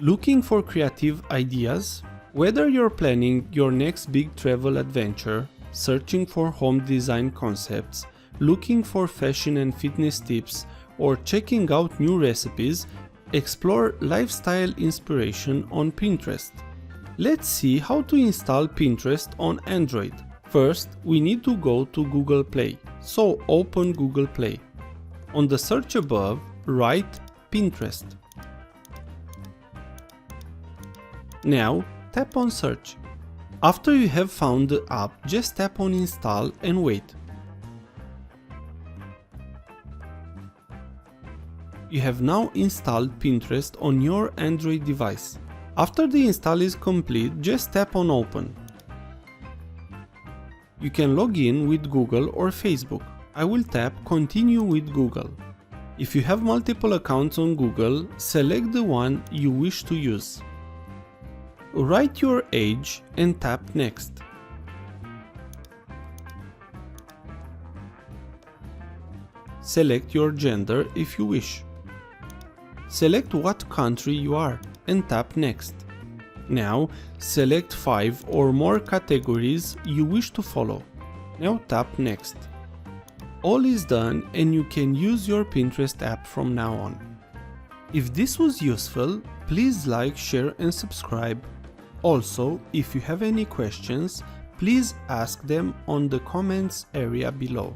Looking for creative ideas? Whether you're planning your next big travel adventure, searching for home design concepts, looking for fashion and fitness tips, or checking out new recipes, explore lifestyle inspiration on Pinterest. Let's see how to install Pinterest on Android. First, we need to go to Google Play, so open Google Play. On the search above, write Pinterest. Now, tap on Search. After you have found the app, just tap on Install and wait. You have now installed Pinterest on your Android device. After the install is complete, just tap on Open. You can log in with Google or Facebook. I will tap Continue with Google. If you have multiple accounts on Google, select the one you wish to use. Write your age and tap Next. Select your gender if you wish. Select what country you are and tap Next. Now, select 5 or more categories you wish to follow. Now tap Next. All is done and you can use your Pinterest app from now on. If this was useful, please like, share and subscribe. Also, if you have any questions, please ask them on the comments area below.